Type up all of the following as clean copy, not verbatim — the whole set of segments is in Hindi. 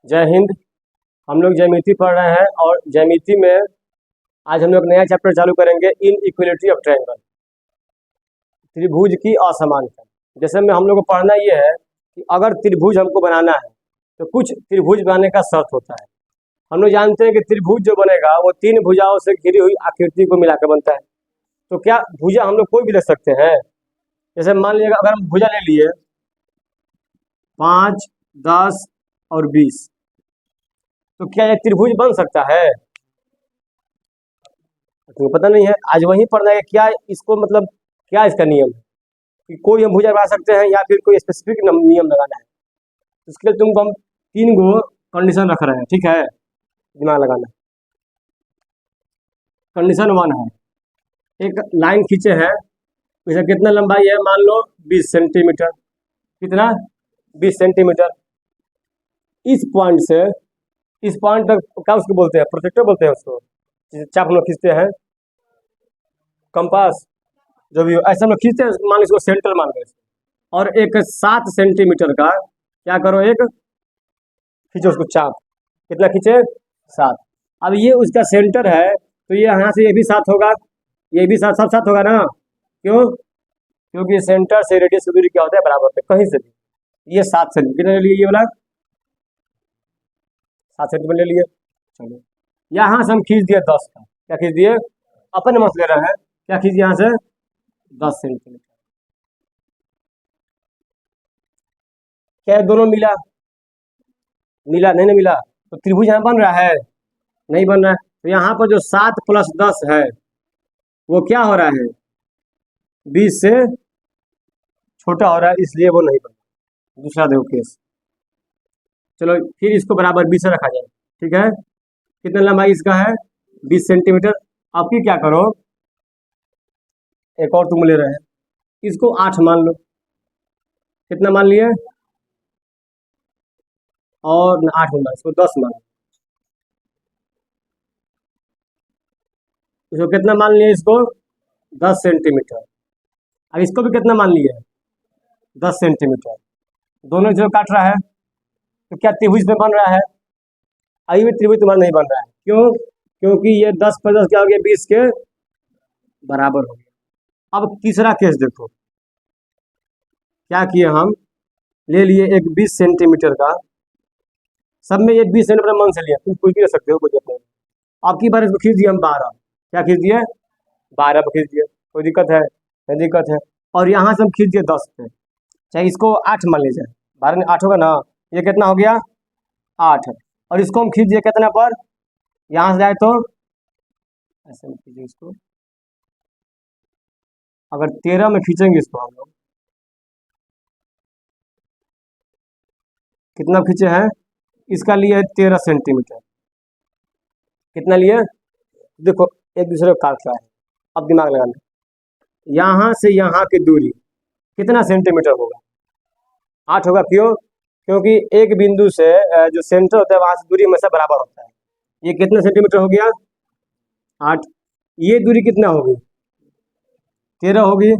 जय हिंद। हम लोग ज्यामिति पढ़ रहे हैं और ज्यामिति में आज हम लोग नया चैप्टर चालू करेंगे, इनइक्वालिटी ऑफ ट्रायंगल, त्रिभुज की असमानता। जैसे में हम लोग को पढ़ना ये है कि अगर त्रिभुज हमको बनाना है तो कुछ त्रिभुज बनाने का शर्त होता है। हम लोग जानते हैं कि त्रिभुज जो बनेगा वो तीन भुजाओं से घिरी हुई आकृति को मिलाकर बनता है। तो क्या भुजा हम लोग कोई भी ले सकते हैं? जैसे मान लीजिएगा अगर हम भुजा ले लिए 5, 10 और 20, तो क्या ये त्रिभुज बन सकता है? तो पता नहीं है, आज वही पढ़ना है क्या इसको, मतलब क्या इसका नियम है कि कोई हम भुजा बना सकते हैं या फिर कोई स्पेसिफिक नियम लगाना है। इसके लिए तुमको हम 3 गो कंडीशन रख रहे हैं, ठीक है, दिमाग लगाना। कंडीशन 1 है, एक लाइन खींचे हैं, इसका कितना लंबाई है, मान लो 20 सेंटीमीटर। कितना? 20 सेंटीमीटर। इस पॉइंट से इस पॉइंट तक क्या उसको बोलते हैं? प्रोजेक्टर बोलते हैं उसको। चाप हम लोग खींचते हैं, कंपास जो भी हो, ऐसा हम लोग खींचते हैं, मान लो इसको सेंटर मान लो। और एक 7 सेंटीमीटर का क्या करो, एक खींचो उसको चाप। कितना खींचे? 7। अब ये उसका सेंटर है तो ये यहाँ से ये भी 7 होगा, ये भी 7, सब 7 होगा ना। क्यों? क्योंकि सेंटर से रेडियस की दूरी क्या होता है? बराबर होता है कहीं से भी। ये 7 सेंटीमीटर ले लिए, ये वाला 7 सेंटीमीटर ले लिए। चलो यहाँ से हम खींच दिए 10 का। क्या खींच दिए? अपन मत ले रहे हैं, क्या खींच यहाँ से 10 सेंटीमीटर। क्या दोनों मिला? मिला नहीं? नहीं मिला तो त्रिभुज यहाँ बन रहा है? नहीं बन रहा है। तो यहाँ पर जो 7 + 10 है वो क्या हो रहा है? 20 से छोटा हो रहा है, इसलिए वो नहीं बन रहा। दूसरा देखो केस। चलो फिर इसको बराबर 20 से रखा जाए, ठीक है। कितना लंबाई इसका है? 20 सेंटीमीटर। अब फिर क्या करो, एक और तुम ले रहे हैं, इसको 8 मान लो। कितना मान लिए? और 8 मान, इसको 10 मान लो। इसको कितना मान लिए? इसको 10 सेंटीमीटर। अब इसको भी कितना मान लिए? 10 सेंटीमीटर। दोनों जो काट रहा है तो क्या त्रिभुज में बन रहा है? अभी भी त्रिभुज तुम्हारा नहीं बन रहा है। क्यों? क्योंकि ये 10 + 10 क्या हो गया? 20 के बराबर हो गया। अब तीसरा केस देखो, क्या किए हम, ले लिए एक 20 सेंटीमीटर का, सब में ये 20 सेंटीमीटर मन से लिया, तुम कुछ भी ले सकते हो, कोई दिक्कत नहीं। आपकी बार इसको खींच दिए हम 12। क्या खींच दिए? 12 पर खींच दिए, कोई दिक्कत है? नहीं दिक्कत है। और यहाँ से हम खींच दिए 10 पे, चाहे इसको 8 मान लीजिए, 12 में 8 होगा ना, ये कितना हो गया? 8। और इसको हम खींच दिए कितना पर? यहाँ से जाए तो ऐसे में खींचिए इसको, अगर 13 में खींचेंगे इसको हम लोग, कितना खींचे हैं? इसका लिए 13 सेंटीमीटर। कितना लिए? देखो एक दूसरे को काट रहा है। अब दिमाग लगाना, यहाँ से यहाँ की दूरी कितना सेंटीमीटर होगा? 8 होगा। क्यों? क्योंकि एक बिंदु से जो सेंटर होता है वहां से दूरी हमेशा बराबर होता है। ये कितना सेंटीमीटर हो गया? 8। ये दूरी कितना होगी? 13 होगी।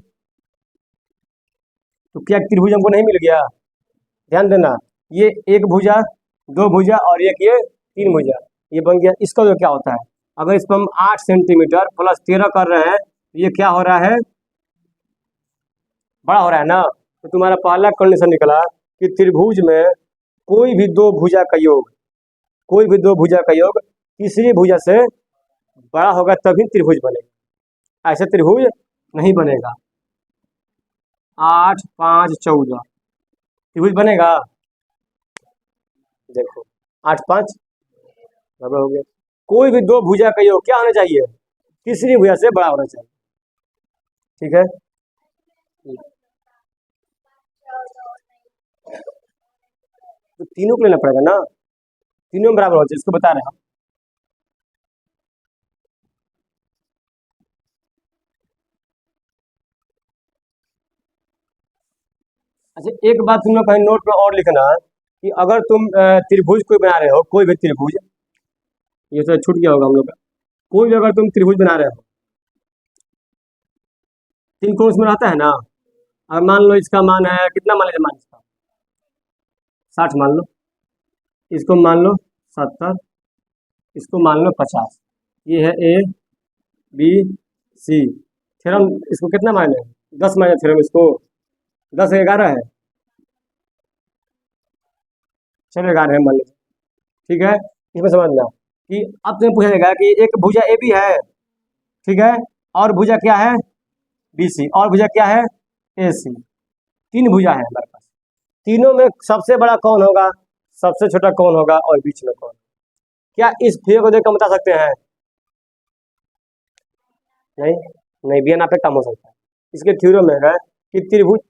तो क्या त्रिभुज हमको नहीं मिल गया? ध्यान देना, ये एक भुजा, 2 भुजा और एक ये 3 भुजा, ये बन गया। इसका जो क्या होता है, अगर इसको हम 8 सेंटीमीटर + 13 कर रहे हैं तो ये क्या हो रहा है? बड़ा हो रहा है ना। तो तुम्हारा पहला कंडीशन निकला कि त्रिभुज में कोई भी 2 भुजा का योग, कोई भी 2 भुजा का योग तीसरी भुजा से बड़ा होगा तभी त्रिभुज बनेगा, ऐसे त्रिभुज नहीं बनेगा। 8, 5, 14 त्रिभुज बनेगा? देखो 8, 5 बराबर हो गया। कोई भी 2 भुजा का योग क्या होना चाहिए? तीसरी भुजा से बड़ा होना चाहिए, ठीक है। तो तीनों को लेना पड़ेगा ना, तीनों बराबर हो चाहिए, इसको बता रहे हैं हम। अच्छा एक बात तुम लोग कहीं नोट में और लिखना कि अगर तुम त्रिभुज कोई बना रहे हो, कोई भी त्रिभुज, ये तो छूट गया होगा हम लोग का, कोई भी अगर तुम त्रिभुज बना रहे हो, 3 कोण उसमें रहता है ना। अब मान लो इसका मान है कितना, मान लीजिए मान इसका 60 मान लो। इसको मान लो 70, इसको मान लो 50। ये है ए बी सी। थ्योरम इसको कितना माने? 10 माने थ्योरम इसको। 10 11 है, चलो 11 है मान लीजिए। ठीक है, इसमें समझना कि अब तुम्हें पूछा जाएगा कि एक भुजा ए बी है, ठीक है, और भुजा क्या है बी सी, और भुजा क्या है ए सी। 3 भुजा है हमारे पास। तीनों में सबसे बड़ा कौन होगा, सबसे छोटा कौन होगा, और बीच में कौन? क्या इस फिगर को देखकर बता सकते हैं? नहीं, नहीं बिना पे कम हो सकता है। इसके थ्योरम में है कि त्रिभुज,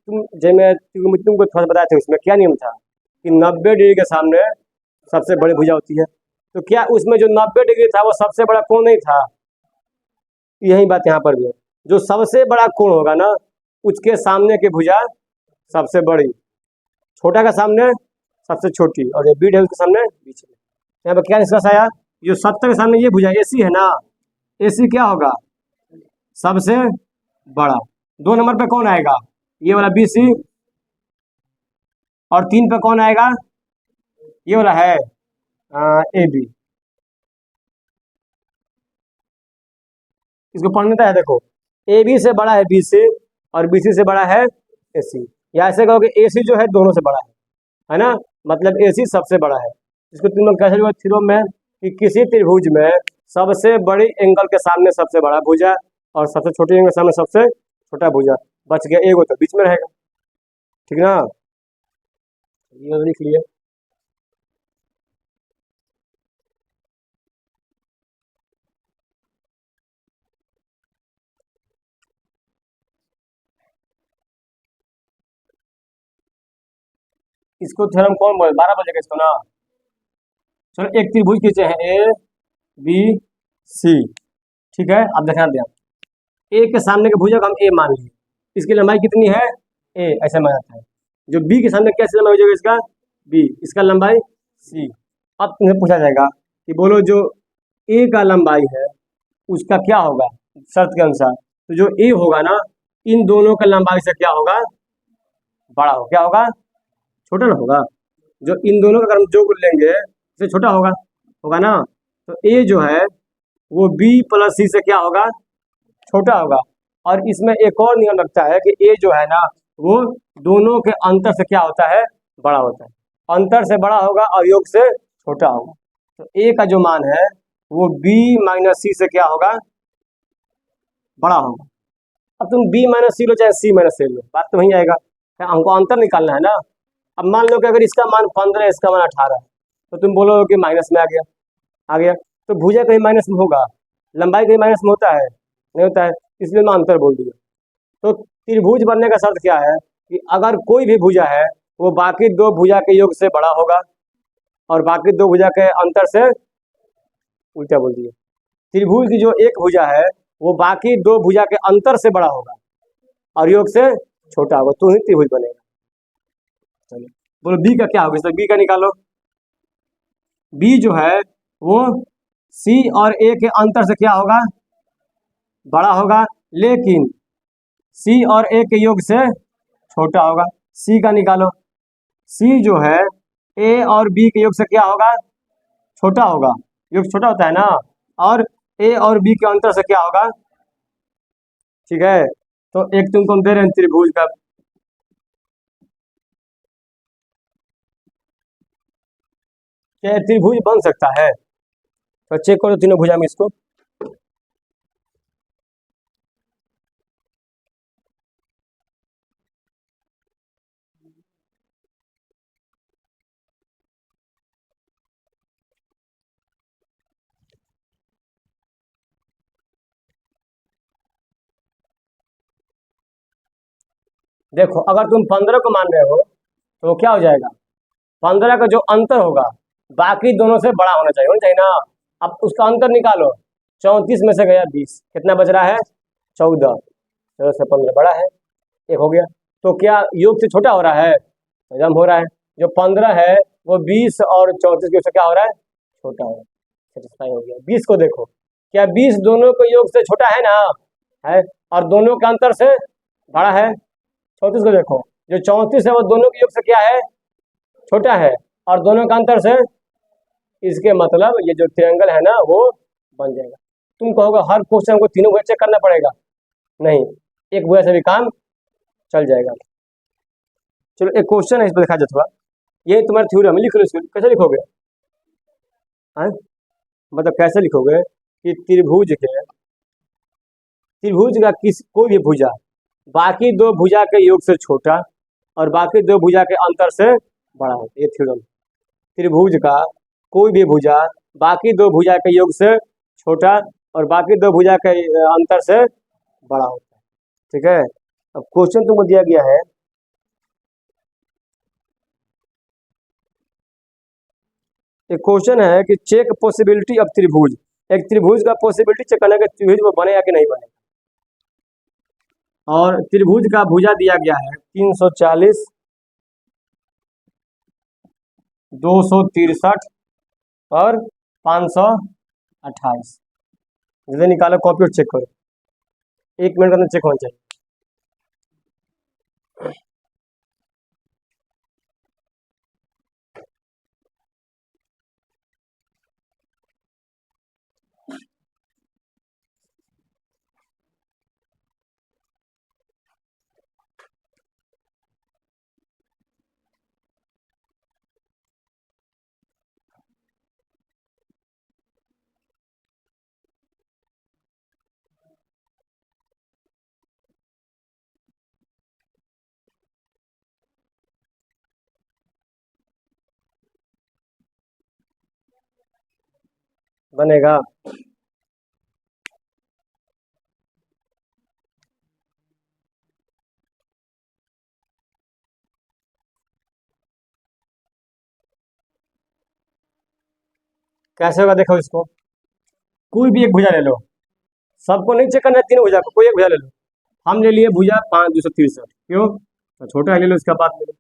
तुमको थोड़ा बताया था, उसमें क्या नियम था कि 90 डिग्री के सामने सबसे बड़ी भुजा होती है। तो क्या उसमें जो 90 डिग्री था वो सबसे बड़ा कोण नहीं था? यही बात यहाँ पर भी है। जो सबसे बड़ा कोण होगा ना, उसके सामने की भुजा सबसे बड़ी, छोटा का सामने सबसे छोटी, और जो बीड है उसके सामने बीच में। यहाँ पर क्या निष्कर्ष आया? जो 70 के सामने ये भुजा एसी है ना, एसी क्या होगा? सबसे बड़ा। 2 नंबर पे कौन आएगा? ये वाला बी सी। और 3 पे कौन आएगा? ये वाला है ए बी। इसको पढ़ने है, देखो ए बी से बड़ा है बी सी, और बी सी से बड़ा है ए सी। या ऐसे कहो कि ए सी जो है दोनों से बड़ा है ना, मतलब ए सी सबसे बड़ा है। इसको तुम लोग कैसे थ्योरम में कि किसी त्रिभुज में सबसे बड़ी एंगल के सामने सबसे बड़ा भुजा, और सबसे छोटे एंगल के सामने सबसे छोटा भुजा, बच गया एगो तो बीच में रहेगा, ठीक ना? ये लिख लिए। इसको थ्योरम कौन बोले? 12 बजेगा इसको ना। चलो एक त्रिभुज खींचे हैं ए बी सी, ठीक है। अब देखना ध्यान, ए के सामने के भुजा को हम ए मान लिए, इसकी लंबाई कितनी है? ए, ऐसा माना जाता है। जो बी के सामने कैसे लंबाई हो जाएगा इसका? बी, इसका लंबाई सी। अब तुम्हें पूछा जाएगा कि बोलो जो ए का लंबाई है उसका क्या होगा शर्त के अनुसार? तो जो ए होगा ना, इन दोनों का लंबाई से क्या होगा? बड़ा हो, क्या होगा? छोटा ना होगा। जो इन दोनों का अगर हम जोड़ लेंगे इससे छोटा होगा, होगा ना। तो ए जो है वो बी प्लस सी से क्या होगा? छोटा होगा। और इसमें एक और नियम लगता है कि ए जो है ना, वो दोनों के अंतर से क्या होता है? बड़ा होता है। अंतर से बड़ा होगा और योग से छोटा होगा। तो ए का जो मान है वो बी माइनस सी से क्या होगा? बड़ा होगा। अब तुम बी माइनस सी लो चाहे सी माइनस सी लो, बात तो वहीं आएगा, हमको अंतर निकालना है ना। अब मान लो कि अगर इसका मान 15 है, इसका मान 18 है, तो तुम बोलोगे कि माइनस में आ गया, आ गया। तो भुजा कहीं माइनस में होगा, लंबाई कहीं माइनस में होता है? नहीं होता है, इसलिए मैं अंतर बोल दिया। तो त्रिभुज बनने का शर्त क्या है कि अगर कोई भी भुजा है वो बाकी दो भुजा के योग से बड़ा होगा, और बाकी दो भुजा के अंतर से, उल्टा बोल दिया, त्रिभुज की जो एक भुजा है वो बाकी दो भुजा के अंतर से बड़ा होगा और योग से छोटा होगा, तो ही त्रिभुज बनेगा। चलो बोलो बी का क्या होगा? इसमें बी का निकालो। बी जो है वो सी और ए के अंतर से क्या होगा? बड़ा होगा, लेकिन सी और ए के योग से छोटा होगा। सी का निकालो। सी जो है ए और बी के योग से क्या होगा? छोटा होगा, योग छोटा होता है ना। और ए और बी के अंतर से क्या होगा? ठीक है, तो एक तुमको हम दे रहे हैं त्रिभुज का, क्या त्रिभुज बन सकता है? तो चेक करो तीनों भुजा में इसको। देखो अगर तुम 15 को मान रहे हो तो क्या हो जाएगा? 15 का जो अंतर होगा बाकी दोनों से बड़ा होना चाहिए ना। अब उसका अंतर निकालो, 34 में से गया 20, कितना बच रहा है? 14। 14 से 15 बड़ा है, एक हो गया। तो क्या योग से छोटा हो रहा है? एकदम हो रहा है। जो 15 है वो 20 और 34 के से क्या हो रहा है? छोटा हो रहा है, सेटिस्फाई हो गया। 20 को देखो, क्या 20 दोनों को योग से छोटा है ना? है, और दोनों के अंतर से बड़ा है। 34 को देखो, जो 34 है वो दोनों के योग से क्या है? छोटा है, और दोनों का अंतर से इसके मतलब ये जो ट्रायंगल है ना वो बन जाएगा। तुम कहोगे हर क्वेश्चन को तीनों भुजा चेक करना पड़ेगा, नहीं, एक भुजा से भी काम चल जाएगा। चलो एक क्वेश्चन है, इस पर देखा जाए थोड़ा। ये तुम्हारा थ्योरम है, लिख लो इसको। कैसे लिखोगे? हाँ, मतलब कैसे लिखोगे कि त्रिभुज का किस कोई भी भुजा बाकी दो भुजा के योग से छोटा और बाकी दो भुजा के अंतर से बड़ा होता है। ये थ्योरम। त्रिभुज का कोई भी भुजा बाकी दो भुजा के योग से छोटा और बाकी दो भुजा के अंतर से बड़ा होता है। ठीक है, अब क्वेश्चन तुमको दिया गया है, एक क्वेश्चन है कि चेक पॉसिबिलिटी ऑफ त्रिभुज। एक त्रिभुज का पॉसिबिलिटी चेक करना कि त्रिभुज वो बनेगा कि नहीं बनेगा। और त्रिभुज का भुजा दिया गया है 340, 263 और 528। जैसे निकालो, कॉपी और चेक करो, 1 मिनट के अंदर चेक होना चाहिए। बनेगा। कैसे होगा देखो इसको, कोई भी एक भुजा ले लो, सबको नहीं चेक करना है, तीनों भुजा को, कोई एक भुजा ले लो। हम ले लिए भुजा 5 263, क्यों? तो छोटा ले लो, इसका बात ले लो।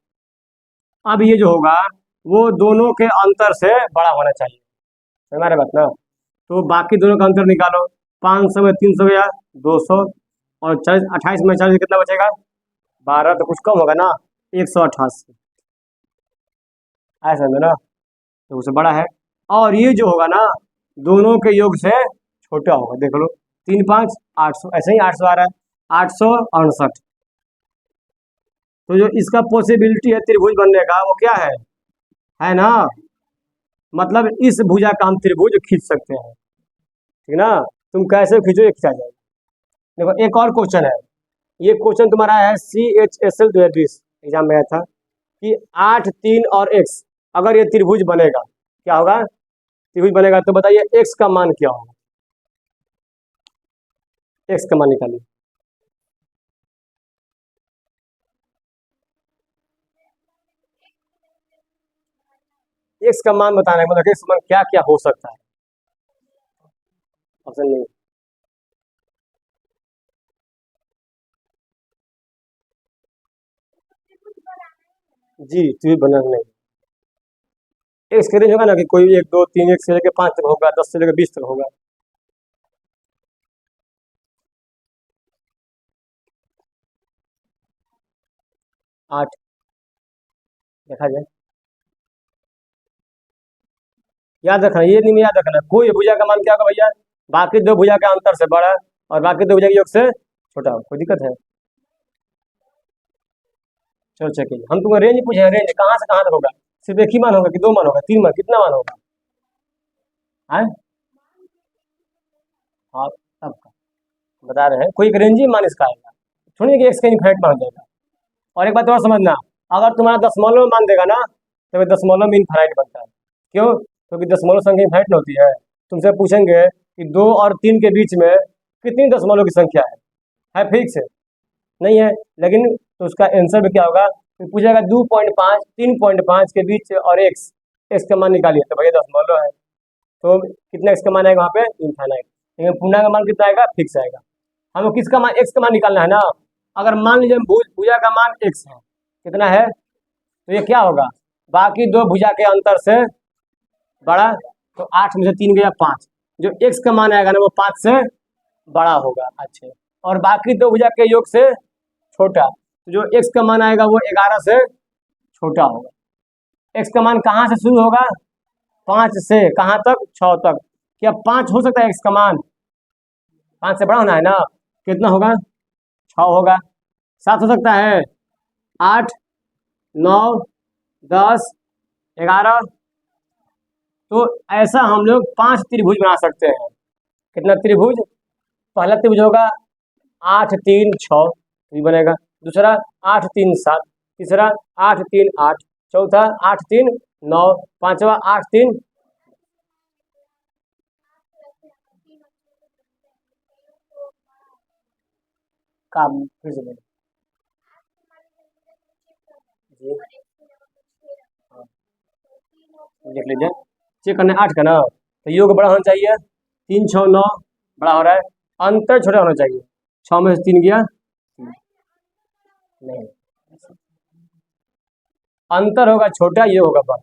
अब ये जो होगा वो दोनों के अंतर से बड़ा होना चाहिए, हमारे बात ना। तो बाकी दोनों का अंतर निकालो, 500 में 300 गया 200, और 40 28 में 40 कितना बचेगा? 12, तो कुछ कम होगा ना, 188। ऐसा समझो ना, तो उससे बड़ा है। और ये जो होगा ना दोनों के योग से छोटा होगा, देख लो, 3 5 800, ऐसे ही 800 आ रहा है, 868। तो जो इसका पॉसिबिलिटी है त्रिभुज बनने का वो क्या है ना, मतलब इस भुजा का हम त्रिभुज खींच सकते हैं। ठीक ना, तुम कैसे खींचो, ये खींचा जाएगा। देखो एक और क्वेश्चन है, ये क्वेश्चन तुम्हारा है CHSL 2020 एग्जाम में आया था कि 8 3 और x, अगर ये त्रिभुज बनेगा क्या होगा? त्रिभुज बनेगा तो बताइए x का मान क्या होगा? x का मान निकालिए। x का मान बताना है, मतलब x मान क्या क्या हो सकता है। ऑप्शन नहीं, जी त्रिभुज बना नहीं। एक्स का रेंज होगा ना कि कोई 1 2 3 1 से लेकर 5 तक होगा, 10 से लेकर 20 तक होगा। आठ, देखा जाए, याद रखना, ये नहीं याद रखना, कोई भुजा का मान क्या होगा भैया? बाकी दो भुजा के अंतर से बड़ा और बाकी दो भुजा के योग से छोटा हो। कोई दिक्कत है? चलो चेक, हम तुमको रेंज पूछे हैं, रेंज कहाँ से कहाँ तक होगा? सिर्फ एक ही मान होगा कि 2 मान होगा, 3 मान, कितना मान होगा? हाँ हाँ, सबका बता रहे हैं, कोई एक रेंज ही मान इसका आएगा, थोड़ी कि एक्स का इनफाइनाइट मान जाएगा। और एक बात और समझना, अगर तुम्हारा दशमलव में मान देगा ना तो दशमलव में इनफाइनाइट बनता है। क्यों? क्योंकि दशमलव संख्या इनफाइनाइट होती है। तुमसे पूछेंगे कि 2 और 3 के बीच में कितनी दशमलव की संख्या है फिक्स है? नहीं है, लेकिन तो उसका आंसर भी क्या होगा? तो पूछेगा 2.5 3.5 के बीच और एक्स, एक्स का मान निकालिए, तो भैया दशमलव है, तो कितना एक्स का मान आएगा वहाँ पे? इनफाइनाइट। लेकिन पूर्णा का मान कितना आएगा? फिक्स आएगा। हमें किसका मान? एक्स का मान निकालना है ना। अगर मान लीजिए भुजा का मान एक्स है, कितना है? तो ये क्या होगा? बाकी दो भुजा के अंतर से बड़ा, तो 8 में से 3 गया 5, जो एक्स का मान आएगा ना वो 5 से बड़ा होगा। अच्छा, और बाकी दो भुजा के योग से छोटा, तो जो एक्स का मान आएगा वो 11 से छोटा होगा। एक्स का मान कहाँ से शुरू होगा? 5 से कहाँ तक, 6 तक। क्या 5 हो सकता है एक्स का मान? 5 से बड़ा होना है ना, कितना होगा? 6 होगा। 7 हो सकता है? 8, 9, 10, 11। तो ऐसा हम लोग 5 त्रिभुज बना सकते हैं। कितना त्रिभुज? पहला त्रिभुज होगा 8, 3, 6 बनेगा। दूसरा 8, 3, 7। तीसरा 8, 3, 8। चौथा 8, 3, 9। पांचवा 8, 3। काम फिर से बोलो। जी हाँ, देख लीजिए, चेक करना है 8 का ना, तो योग बड़ा होना चाहिए। 3, 6, 9 बड़ा हो रहा है, अंतर छोटा होना चाहिए। 6 में से 3 गया, नहीं, अंतर होगा छोटा, ये होगा बड़ा।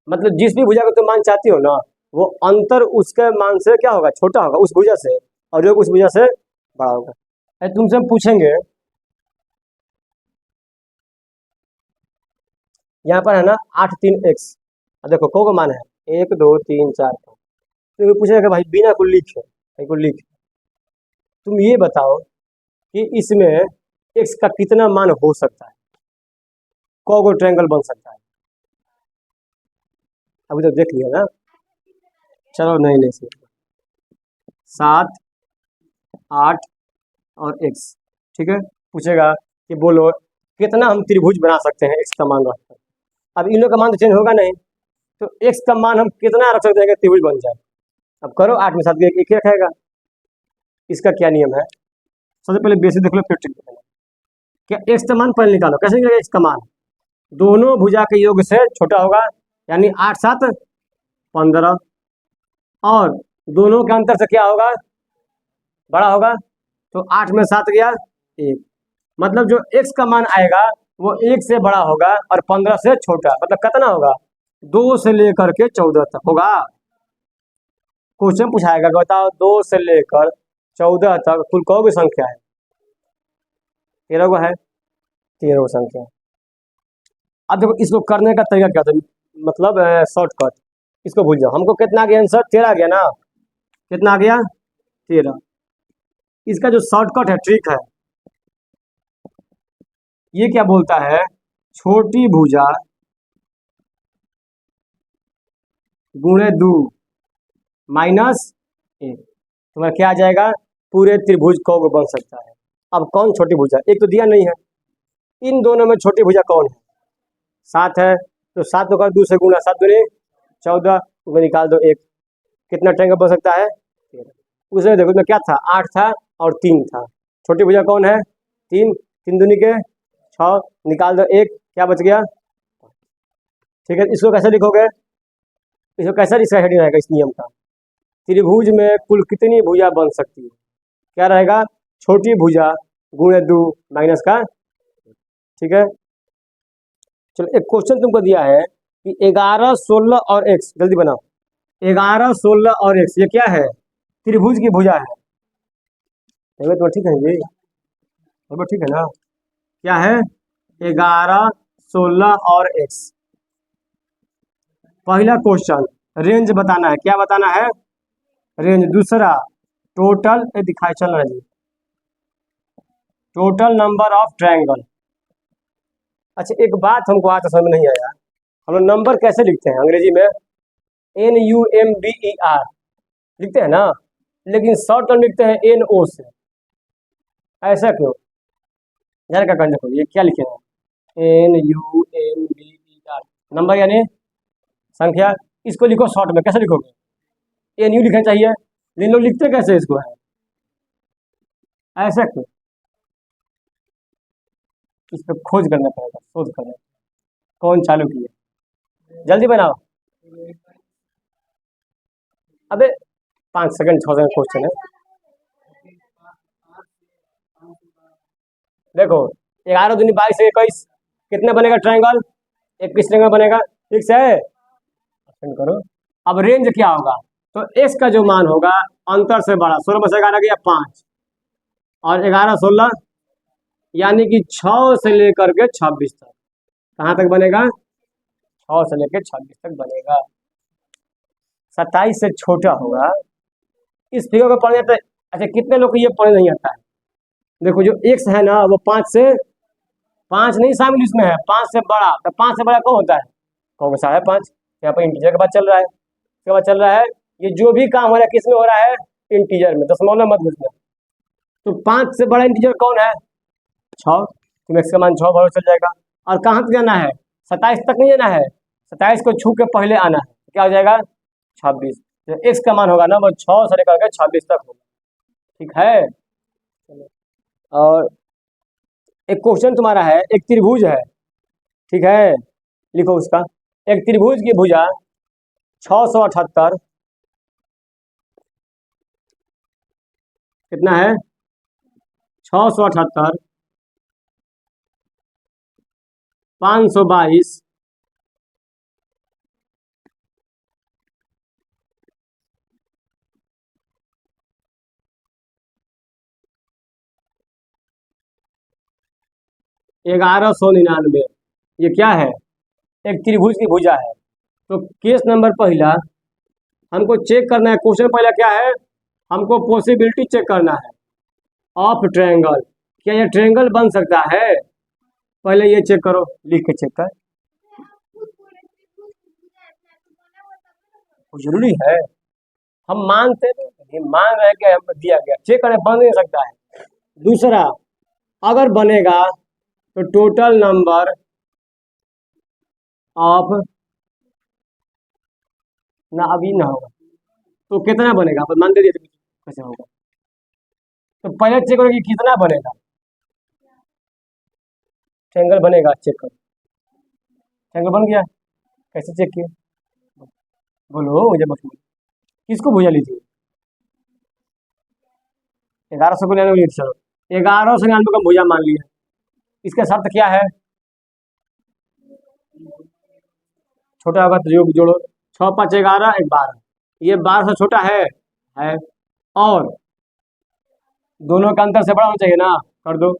मतलब जिस भी भुजा को तुम मान चाहती हो ना, वो अंतर उसके मान से क्या होगा? छोटा होगा उस भुजा से, और योग उस भुजा से बड़ा होगा। तुमसे हम पूछेंगे, यहाँ पर है ना 8, 3 एक्स। देखो को मान है 1, 2, 3, 4, 5। तो पूछेगा कि भाई बिना को लिख, को लिख, तुम ये बताओ कि इसमें एक्स का कितना मान हो सकता है, को ट्रायंगल बन सकता है? अभी तो देख लिया ना, चलो नहीं नहीं, 7, 8 और एक्स। ठीक है, पूछेगा कि बोलो कितना हम त्रिभुज बना सकते हैं एक्स का मान रखकर। अब इन लोग का मान तो चेंज होगा नहीं, तो एक्स का मान हम कितना रख सकते हैं कि त्रिभुज बन जाए? अब करो, 8 में 7 एक ही रखेगा। इसका क्या नियम है? सबसे पहले बेसिक देख लो, फिर ट्रिक देखना। क्या एक्स का मान पहले निकालो, कैसे निकलेगा एक्स का मान? दोनों भुजा के योग से छोटा होगा, यानी 8, 7, 15, और दोनों के अंतर से क्या होगा? बड़ा होगा। तो 8 में 7 गया 1, मतलब जो x का मान आएगा वो 1 से बड़ा होगा और 15 से छोटा। मतलब कितना होगा? 2 से लेकर के 14 तक होगा। क्वेश्चन पूछाएगा, बताओ 2 से लेकर 14 तक कुल कौन संख्या है? 13 को है, 13 संख्या। अब देखो इसको करने का तरीका क्या था, मतलब शॉर्टकट। इसको भूल जाओ, हमको कितना आ गया आंसर? 13 आ गया ना, कितना आ गया? 13। इसका जो शॉर्टकट है, ट्रिक है, ये क्या बोलता है? छोटी भुजा गुणे 2 माइनस 1, तुम्हारा क्या आ जाएगा? पूरे त्रिभुज को बन सकता है। अब कौन छोटी भुजा? एक तो दिया नहीं है, इन दोनों में छोटी भुजा कौन है? 7 है, तो 7 को 2 से गुणा, 7 दूनी 14, उसमें निकाल दो 1। कितना ट्रायंगल बन सकता है? 13। उसमें देखो उसमें क्या था? 8 था और 3 था। छोटी भुजा कौन है? 3, 3 दूनी के 6, निकाल दो 1, क्या बच गया? ठीक है, इसको कैसे लिखोगे? इसको कैसा इसका हेडिंग रहेगा इस नियम का? त्रिभुज में कुल कितनी भुजा बन सकती है? क्या रहेगा? छोटी भुजा गुणे 2 माइनस का। ठीक है, चलो एक क्वेश्चन तुमको दिया है कि 11, 16 और एक्स, जल्दी बनाओ। 11, 16 और एक्स, ये क्या है? त्रिभुज की भुजा है। तो ठीक है जी, तो ठीक है ना? क्या है? 11, 16 और एक्स। पहला क्वेश्चन रेंज बताना है। क्या बताना है? रेंज। दूसरा टोटल, दिखाई चल रहा है जी, टोटल नंबर ऑफ ट्रायंगल। अच्छा एक बात हमको आज समझ में नहीं आया, हम लोग नंबर कैसे लिखते हैं अंग्रेजी में? NUMBER लिखते हैं ना, लेकिन शॉर्ट टर्म लिखते हैं NO से। ऐसा क्यों? जाने का कारण देखो, ये क्या लिखे हैं? NUMBER, नंबर यानी संख्या। इसको लिखो शॉर्ट में, कैसे लिखोगे? NU लिखना चाहिए, लेकिन लोग लिखते कैसे इसको है? ऐसा क्यों? इस पर खोज करना पड़ेगा, शोध करना। कौन चालू किया? जल्दी बनाओ। अबे 5 सेकंड 6 सेकंड क्वेश्चन है। देखो 11 दूनी 22 21, कितने बनेगा ट्रायंगल? 21 ट्रायंगल बनेगा। ठीक से करो। अब रेंज क्या होगा? तो एस का जो मान होगा अंतर से बड़ा, 16 में से 11 गया 5, और 11, 16, यानी कि 6 से लेकर के 26 तक। कहाँ तक बनेगा? 6 से लेकर 26 तक बनेगा। 27 से छोटा होगा। इस फिगर को पढ़ने तो अच्छा, कितने लोग को ये पढ़ने नहीं आता है? देखो जो x है ना वो 5 नहीं शामिल इसमें है, 5 से बड़ा। तो 5 से बड़ा कौन होता है? कौन सा है 5? यहाँ पर इंटीजर के बाद चल रहा है, इसके बाद चल रहा है। ये जो भी काम हो रहा है किस में हो रहा है? इंटीजर में, दशमलव मत घुसना। तो 5 से बड़ा इंटीजर कौन है? 6। तो x का मान 6 भर चल जाएगा। और कहाँ तक जाना है? 27 तक नहीं जाना है, 27 को छू के पहले आना है। क्या हो जाएगा? 26। तो x का मान होगा ना वो 6 से लेकर के 26 तक होगा। ठीक है। और एक क्वेश्चन तुम्हारा है, एक त्रिभुज है, ठीक है, लिखो उसका। एक त्रिभुज की भुजा 678 कितना है? 678, 522, 1199। ये क्या है? एक त्रिभुज की भुजा है। तो केस नंबर पहला हमको चेक करना है, क्वेश्चन पहला क्या है? हमको पॉसिबिलिटी चेक करना है ऑफ ट्रायंगल। क्या ये ट्रायंगल बन सकता है? पहले ये चेक करो, लिख के चेक कर। जरूरी है? हम मानते नहीं, मान रहे कि हम दिया गया, चेक करें, बन नहीं सकता है। दूसरा, अगर बनेगा तो टोटल नंबर ऑफ, ना अभी ना होगा तो कितना बनेगा? पर मान दे दिए तो कैसे होगा? तो पहले चेक करो कि कितना बनेगा। ट्रायंगल बनेगा, चेक करो। ट्रायंगल बन गया, कैसे चेक किए? बोलो मुझे, बस किसको भुजा लीजिए? 1199। चलो 1199 का भुजा मान लिया। इसका शर्त क्या है? छोटा होगा तो योग जोड़ो। 6 5 11, 12। ये 12 से छोटा है। और दोनों का अंतर से बड़ा होना चाहिए ना, कर दो।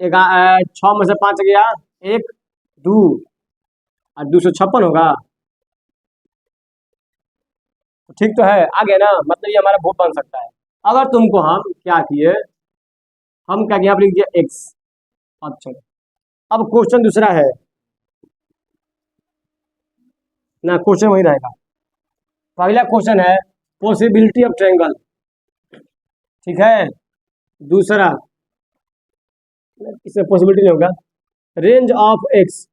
6 में से 5 गया, 1 2 और 256 होगा। ठीक तो है, आ गया ना? मतलब ये हमारा भूप बन सकता है। अगर तुमको हम क्या किए, हम क्या किया, यहाँ पर लिख दिया x। अच्छा, अब क्वेश्चन दूसरा है ना, क्वेश्चन वही रहेगा। पहला क्वेश्चन है पॉसिबिलिटी ऑफ ट्रायंगल, ठीक है। दूसरा, इसमें पॉसिबिलिटी नहीं होगा, रेंज ऑफ x।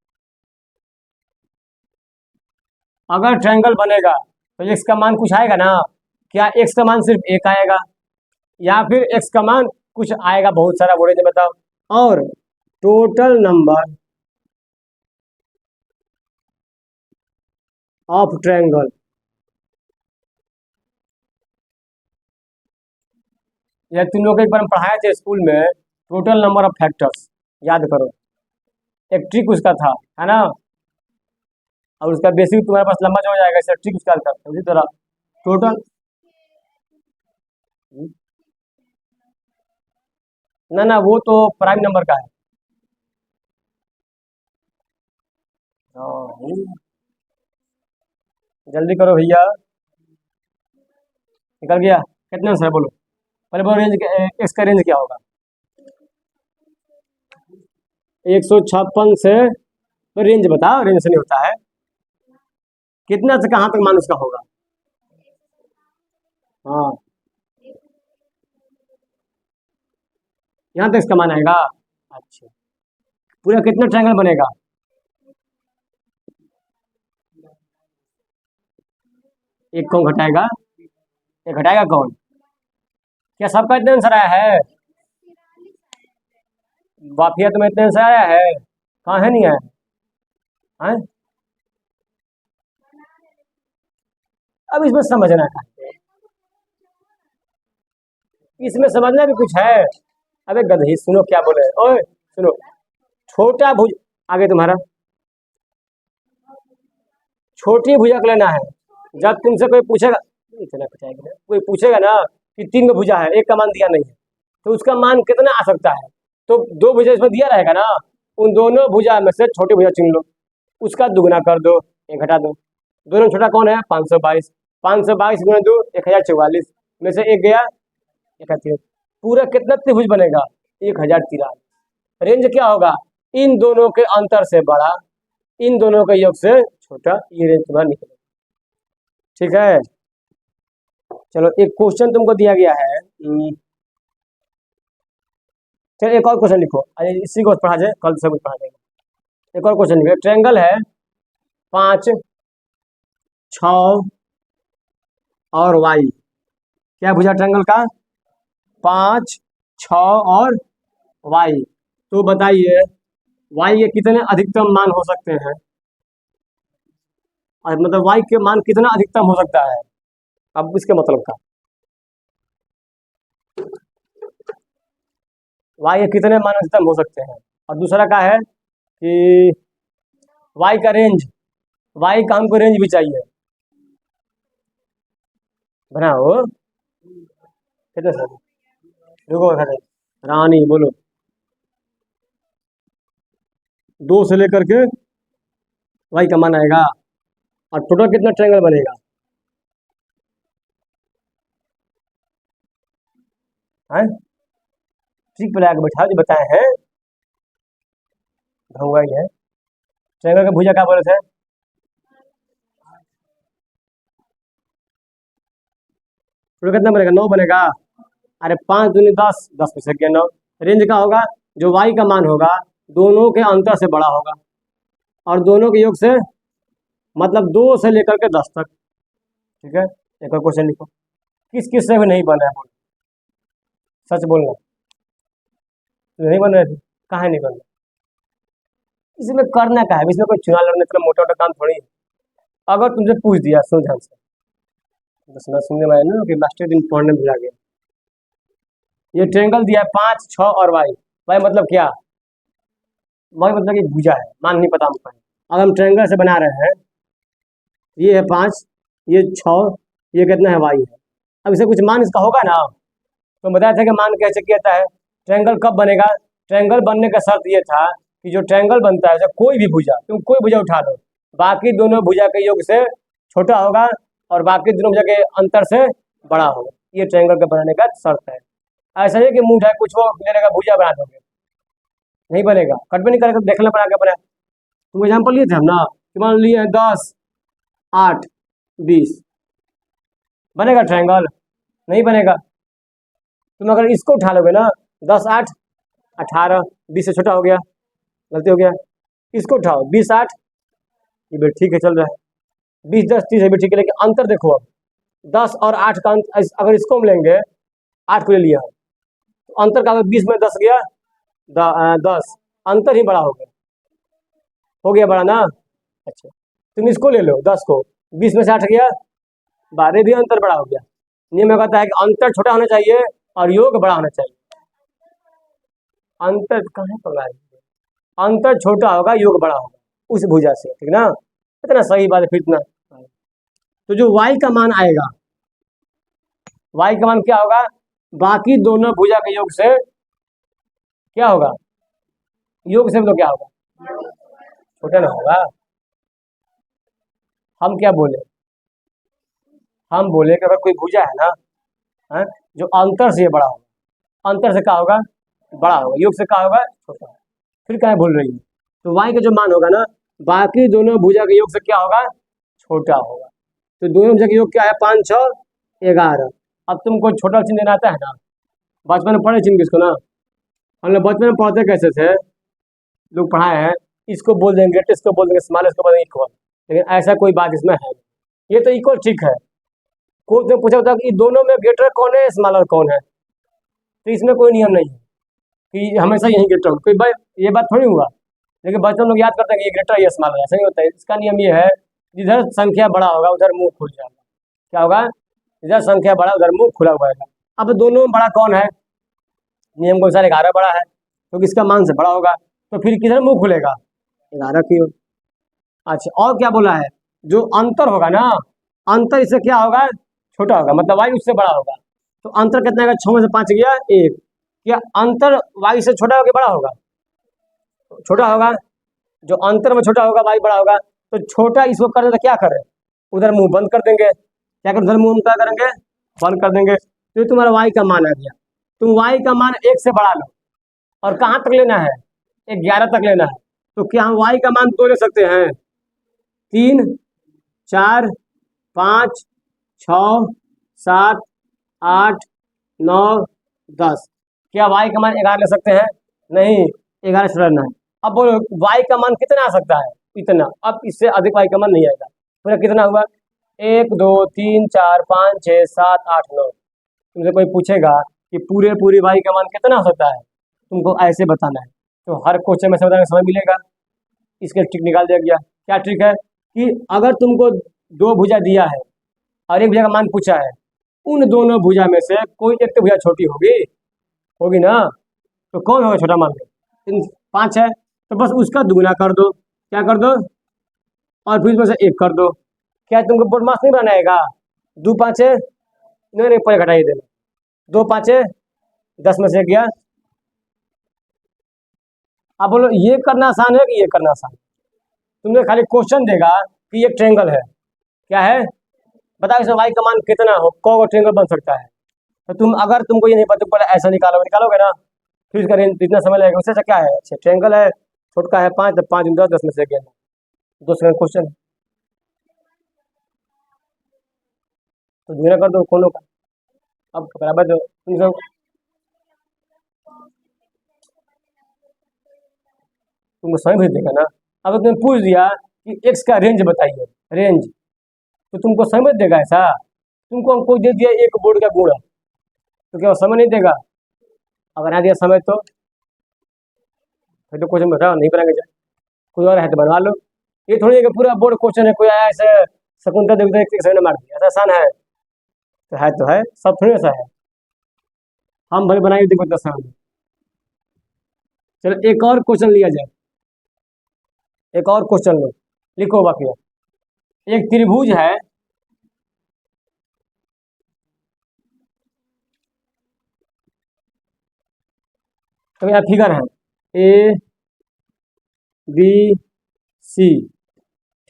अगर ट्रायंगल बनेगा तो x का मान कुछ आएगा ना? क्या x का मान सिर्फ 1 आएगा, या फिर x का मान कुछ आएगा बहुत सारा? वो रेंज बताओ। और टोटल नंबर ऑफ ट्रायंगल, या तुम लोग एक बार पढ़ाए थे स्कूल में, टोटल नंबर ऑफ फैक्टर्स, याद करो। एक ट्रिक उसका था, है ना? और उसका बेसिक तुम्हारे पास लंबा जो हो जाएगा, इसका ट्रिक उसका करते उसी तरह टोटल। ना ना, वो तो प्राइम नंबर का है। हाँ, जल्दी करो भैया, निकल गया। कितने आंसर है बोलो, पहले बोलो। रेंज एक्स का रेंज क्या होगा? 156 से, तो रेंज बताओ, रेंज से नहीं होता है। कितना से कहाँ तक मान उसका होगा? हाँ, यहाँ तक इसका मान आएगा। अच्छा, पूरा कितना ट्रायंगल बनेगा? एक कौन घटाएगा? एक घटाएगा कौन? क्या सबका इतना आंसर आया है? वाफिया तुम्हें इतना आंसर आया है? कहाँ है, नहीं आया है? अब इसमें समझना है, इसमें समझना भी कुछ है। अबे गधे, सुनो क्या बोले, ओए सुनो। छोटा भुज, आगे तुम्हारा छोटी भुजा को लेना है। जब तुमसे कोई पूछेगा, इतना पचाएगा ना, कोई पूछेगा ना कि 3 को भुजा है, एक का मान दिया नहीं है, तो उसका मान कितना आ सकता है? तो 2 भुजा इसमें दिया रहेगा ना, उन दोनों भुजा में से छोटी भुजा चुन लो, उसका दुगना कर दो, एक घटा दो, दोनों में छोटा कौन है 522, 522 गुणा 2 1044 में से एक गया 71, पूरा कितना त्रिभुज बनेगा 1043। रेंज क्या होगा इन दोनों के अंतर से बड़ा, इन दोनों के योग से छोटा, ये रेंज तुम्हारा निकलेगा। ठीक है, चलो एक क्वेश्चन तुमको दिया गया है, चलो एक और क्वेश्चन लिखो, अरे इसी को पढ़ा जाए, कल से कुछ पढ़ा जाएगा। एक और क्वेश्चन लिखो, ट्रायंगल है 5 6 और वाई, क्या भुजा ट्रायंगल का 5 6 और वाई, तो बताइए वाई के कितने अधिकतम मान हो सकते हैं, और मतलब वाई के मान कितना अधिकतम हो सकता है, अब इसके मतलब का वाई के कितने मान अधिकतम हो सकते हैं, और दूसरा का है कि वाई का रेंज, वाई का हमको रेंज भी चाहिए, बनाओ कितने सर, रुको रानी बोलो, 2 से लेकर के वाई का मान आएगा, और टोटल कितना ट्रायंगल बनेगा, है ठीक पर आके बैठा जो बताए हैं भंगा ही है। ट्रायंगल का भुजा क्या बोले थे, टोटल कितना बनेगा 9 बनेगा, अरे 5 दूनी 10, 10 में से गया 9, रेंज का होगा जो वाई का मान होगा दोनों के अंतर से बड़ा होगा, और दोनों के योग से मतलब 2 से लेकर के 10 तक। ठीक है, एक और क्वेश्चन लिखो, किस किस से भी नहीं बना है, सच बोलना, नहीं बन रहे थे, कहाँ नहीं बन रहे, इसमें करना क्या है, इसमें कोई चुनाव लड़ने का मोटा मोटा काम थोड़ी है। अगर तुमसे पूछ दिया सुन ध्यान से, बस ना सुनने में आया ना कि मास्टर दिन पढ़ने भुला गया, ये ट्रायंगल दिया है 5 6 और वाई, वाई मतलब क्या, वाई मतलब कि भुजा है, मान नहीं पता हमको, अब हम ट्रायंगल से बना रहे हैं, ये है 5, ये 6, ये कितना है वाई है, अब इसे कुछ मान इसका होगा ना, तो बताया था कि मान कैसे किया जाता है, ट्रायंगल कब बनेगा, ट्रायंगल बनने का शर्त ये था कि जो ट्रायंगल बनता है जब कोई भी भुजा, तुम कोई भुजा उठा लो, बाकी दोनों भुजा के योग से छोटा होगा और बाकी दोनों भुजा के अंतर से बड़ा होगा, ये ट्रायंगल के बनाने का शर्त है। ऐसा नहीं कि मुंह उठाए कुछ हो ले लेगा भुजा बना दोगे, नहीं बनेगा, कट भी नहीं करेगा, देखना पड़ा के बना, तुम एग्जाम्पल लिए थे हम ना कि मान लिए 10 8 20, बनेगा ट्रायंगल, नहीं बनेगा, तुम अगर इसको उठा लोगे ना 10 8 18, 20 से छोटा हो गया, गलती हो गया, इसको उठाओ 20 8, ये भी ठीक है चल रहा है, 20 10 30 भी ठीक है, लेकिन अंतर देखो, अब 10 और 8 का अंतर, अगर इसको हम लेंगे 8 को ले लिया तो अंतर का, अगर 20 में 10 गया 10, अंतर ही बड़ा हो गया बड़ा ना, अच्छा तुम इसको ले लो 10 को, 20 में से 8 गया 12, भी अंतर बड़ा हो गया, नियम में कहता है कि अंतर छोटा होना चाहिए और योग बड़ा होना चाहिए, अंतर कहाँ पकड़ा है, अंतर छोटा होगा योग बड़ा होगा उस भुजा से, ठीक ना, इतना सही बात है, फिर इतना, तो जो y का मान आएगा, y का मान क्या होगा, बाकी दोनों भुजा के योग से क्या होगा, योग से तो क्या होगा, छोटा ना होगा, हम क्या बोले, हम बोले कि अगर कोई भुजा है ना, है जो अंतर से बड़ा होगा, अंतर से क्या होगा बड़ा होगा, योग से क्या होगा छोटा, फिर क्या बोल रही है, तो y का जो मान होगा ना बाकी दोनों भुजा के योग से क्या होगा छोटा होगा, तो दोनों भुजा के योग क्या है 5 6 11, अब तुमको छोटा चिन्ह देना आता है ना, बचपन में पढ़े चिन्ह किसको ना, हम लोग बचपन में पढ़ते कैसे थे, लोग पढ़ाए हैं, इसको बोल देंगे ग्रेटेस्ट, इसको बोल देंगे स्मॉल, इसको बोल देंगे इक्वल, लेकिन ऐसा कोई बात इसमें है, ये तो इक्वल ठीक है, कोई तो पूछा होता कि दोनों में ग्रेटर कौन है स्मॉलर कौन है, तो इसमें कोई नियम नहीं है कि हमेशा यही ग्रेटर हो, कोई भाई ये बात थोड़ी हुआ, लेकिन बच्चों लोग याद करते हैं कि ये ग्रेटर या स्मॉलर, ऐसा नहीं होता है, इसका नियम ये है जिधर संख्या बड़ा होगा उधर मुंह खुल जाएगा, क्या होगा, जिधर संख्या बड़ा उधर मुंह खुला हुआ है, अब दोनों में बड़ा कौन है, नियम के अनुसार 11 बड़ा है, तो किसका मान से बड़ा होगा, तो फिर किधर मुंह खुलेगा 11 की ओर। अच्छा और क्या बोला है, जो अंतर होगा ना, अंतर इससे क्या होगा छोटा होगा, मतलब वाई उससे बड़ा होगा, तो अंतर कितना होगा 6 में से 5 गया 1, क्या अंतर वाई से छोटा होगा बड़ा होगा, छोटा होगा, जो अंतर में छोटा होगा वाई बड़ा होगा, तो छोटा इसको कर दे तो क्या करें, उधर मुंह बंद कर देंगे, क्या करें, उधर मुंह क्या करेंगे, बंद कर देंगे। तो ये तुम्हारा y का मान आ गया। तुम y का मान 1 से बढ़ा लो, और कहाँ तक लेना है, 11 तक लेना है। तो क्या हम y का मान 2 ले सकते हैं, 3, 4, 5, 6, 7, 8, 9, 10। क्या y का मान 11 ले सकते हैं, नहीं, 11 से लेना है। अब बोलो y का मान कितना आ सकता है, इतना। अब इससे अधिक y का मान नहीं आएगा। पूरा कितना हुआ, 1, 2, 3, 4, 5, 6, 7, 8, 9। तुमसे कोई पूछेगा कि पूरी y का मान कितना हो सकता है, तुमको ऐसे बताना है। तो हर क्वेश्चन में से बताने समय मिलेगा। इसके ट्रिक निकाल दिया गया। क्या ट्रिक है कि अगर तुमको 2 भुजा दिया है और एक भुजा का मान पूछा है, उन दोनों भुजा में से कोई एक तो भुजा छोटी होगी, होगी ना, तो कौन होगा छोटा मान लो। 5 है तो बस उसका दुगुना कर दो, क्या कर दो, और फिर उसमें से 1 कर दो। क्या तुमको बोर्ड मास नहीं बनाएगा, 2 5 नहीं नहीं, पर घटाइए देना, 2 5 10 में से गया। अब बोलो ये करना आसान है कि ये करना आसान। तुमने खाली क्वेश्चन देगा कि ये ट्रेंगल है, क्या है, बताओ इसमें y का मान कितना हो, कौन ट्रेंगल बन सकता है। तो तुम अगर तुमको ये नहीं पता, पहले ऐसा निकालोगे ना, फिर इसका जितना समय लगेगा उससे अच्छा क्या है, अच्छा ट्रेंगल है, छोटका है 5, तो 5 10 10 में से गया, 2 सेकंड क्वेश्चन। तो दूसरा कर दो कोनो का। अब बराबर दो तुम सब, तुमको समय भेज देगा ना। अब तुमने पूछ दिया कि x का रेंज बताइए, रेंज, तो तुमको समझ देगा ऐसा। तुमको हमको दे दिया एक बोर्ड का गुण, तो क्या वो समझ नहीं देगा। अगर आ दिया समझ तो फिर तो क्वेश्चन बताओ, नहीं बनाएंगे जाए, कोई और है तो बनवा लो। ये थोड़ी है कि पूरा बोर्ड क्वेश्चन है, कोई आया ऐसे शकुंतला देवी एक सेकंड मार दिया, ऐसा आसान है, तो है सब थोड़ी ऐसा है। हम भले बनाएंगे देखो 10 साल में। चलो एक और क्वेश्चन लिया जाए, एक और क्वेश्चन लो, लिखो बाकी। एक त्रिभुज है, तो यह फिगर है ए बी सी,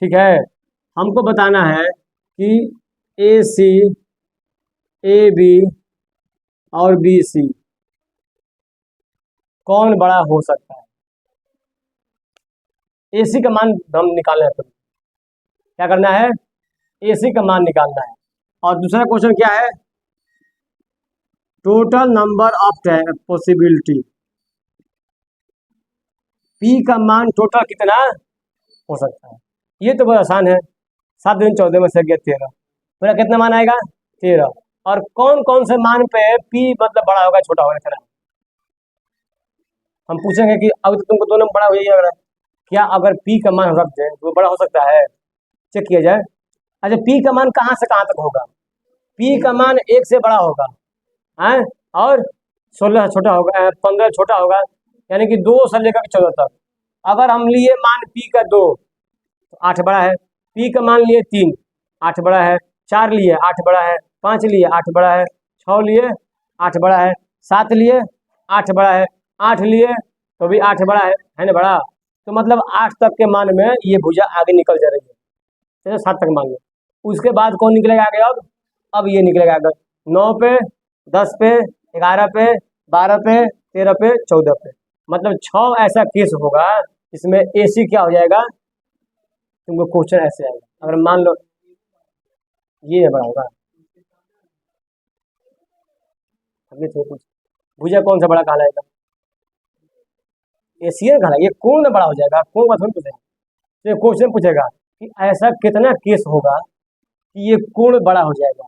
ठीक है। हमको बताना है कि ए सी, ए बी और बी सी कौन बड़ा हो सकता है। ए सी का मान हम निकालना है, तो क्या करना है, ए सी का मान निकालना है। और दूसरा क्वेश्चन क्या है, total number of possibility, P का मान टोटल कितना हो सकता है। ये तो बहुत आसान है, 7 दूनी 14 में से गया 13, पूरा कितना मान आएगा 13। और कौन कौन से मान पे पी मतलब बड़ा होगा छोटा होगा इतना। हम पूछेंगे कि अब तो तुमको दोनों में बड़ा हो जाएगा, क्या अगर पी का मान रख दें तो बड़ा हो सकता है, चेक किया जाए। अच्छा पी का मान कहाँ से कहाँ तक होगा, पी का मान 1 से बड़ा होगा है, और 16 छोटा होगा, 15 छोटा होगा, यानी कि 2 से लेकर 14 तक। अगर हम लिए मान पी का 2 तो 8 बड़ा है, पी का मान लिए 3 8 बड़ा है, 4 लिए 8 बड़ा है, 5 लिए 8 बड़ा है, 6 लिए 8 बड़ा है, 7 लिए 8 बड़ा है, 8 लिए तो भी 8 बड़ा है ना बड़ा। तो मतलब 8 तक के मान में ये भुजा आगे निकल जा रही है, चलो 7 तक मान लो। उसके बाद कौन निकलेगा आगे, अब ये निकलेगा आगे 9 पे, 10 पे, 11 पे, 12 पे, 13 पे, 14 पे। मतलब 6 ऐसा केस होगा इसमें ए सी क्या हो जाएगा, तुमको क्वेश्चन ऐसे आएगा। अगर मान लो ये बड़ा होगा, हमने तो कुछ भुजा कौन सा बड़ा कहलाएगा, एशियन कहलाएगा, ये कौन बड़ा हो जाएगा, कौन बात थोड़ी पूछेगा। तो क्वेश्चन पूछेगा कि ऐसा कितना केस होगा कि ये कोण बड़ा हो जाएगा,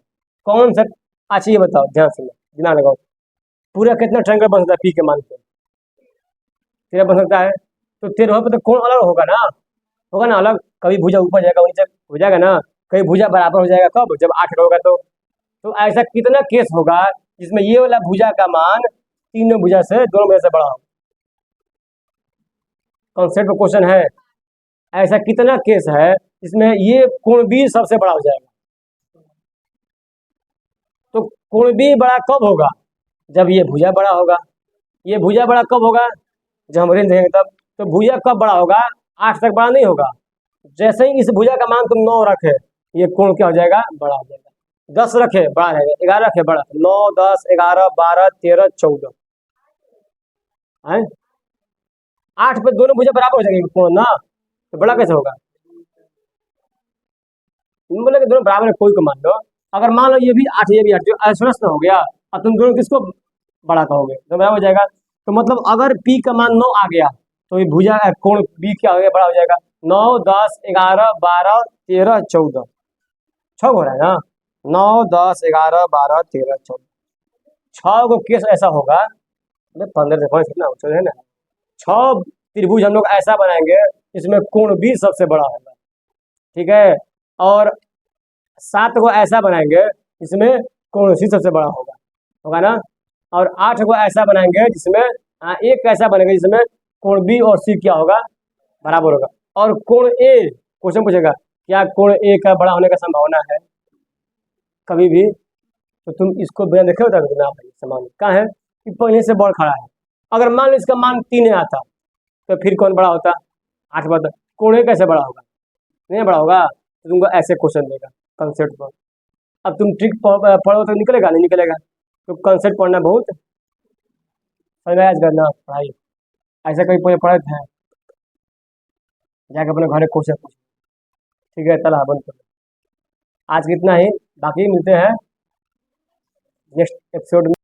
कौन सा। अच्छा ये बताओ ध्यान से, दिमाग लगाओ, पूरा कितना ट्रायंगल बन सकता है पी के मान पे, 13 बन सकता है। तो 13 पे तो कोण अलग होगा ना अलग, कभी भुजा ऊपर जाएगा नीचे हो जाएगा ना, कभी भुजा बराबर हो जाएगा, कब जब 8 होगा तो ऐसा कितना केस होगा जिसमें ये वाला भुजा का मान तीनों भुजा से दोनों भुजा से बड़ा हो। कॉन्सेप्ट क्वेश्चन है, ऐसा कितना केस है जिसमें ये कोण भी सबसे बड़ा हो जाएगा। तो कोण भी बड़ा कब होगा, जब ये भुजा बड़ा होगा। ये भुजा बड़ा कब होगा, जब हम रेंज देंगे तब। तो भुजा कब बड़ा होगा, 8 तक बड़ा नहीं होगा, जैसे ही इस भुजा का मान तुम 9 रखे, ये कोण क्या हो जाएगा, बड़ा हो जाएगा। 10 रखे बड़ा रहेगा, 11 रखे बड़ा, 9 10 11 12 13 14 है। 8 पे दोनों भुजा बराबर हो जाएंगे कोण ना, तो बड़ा कैसे होगा? तुम बोले कि दोनों बराबर है, कोई को मान लो। अगर मान लो ये भी 8 ये भी 8, जो ऐश्वर्य हो गया, और तुम दोनों किसको बड़ा कहोगे, तो बड़ा हो जाएगा। तो मतलब अगर पी का मान 9 आ गया, तो ये भुजा कोण बी क्या हो गया, बड़ा हो जाएगा। 9 10 11 12 13 14 6 हो रहा है ना, 9 10 11 12 13 14 6 को केस ऐसा होगा, 15 से 5 कितना है ना, 6 त्रिभुज हम लोग ऐसा बनाएंगे इसमें कोण बी सबसे बड़ा होगा, ठीक है। और 7 को ऐसा बनाएंगे जिसमें कोण सी सबसे बड़ा होगा, होगा ना। और 8 को ऐसा बनाएंगे जिसमें एक ऐसा बनेगा जिसमें कोण बी और सी क्या होगा, बराबर होगा। और कोण ए, क्वेश्चन पूछेगा क्या कोण ए का बड़ा होने का संभावना है कभी भी, तो तुम इसको बिना देखे होता ना भाई, समान कहाँ है कि पहले से बढ़ खड़ा है। अगर मान लो इसका मान 3 आता, तो फिर कौन बड़ा होता, 8 बड़ा, कोण ए कैसे बड़ा होगा, नहीं बड़ा होगा। तो तुमको ऐसे क्वेश्चन देगा कंसेप्ट पर। अब तुम ट्रिक पढ़ो तो निकलेगा, नहीं निकलेगा, तो कंसेप्ट पढ़ना बहुत समझ करना पढ़ाई। ऐसा कहीं पढ़े थे, जाके अपने घर क्वेश्चन पूछ, ठीक है। चला बंद करो, आज कितना ही, बाकी मिलते हैं नेक्स्ट एपिसोड में।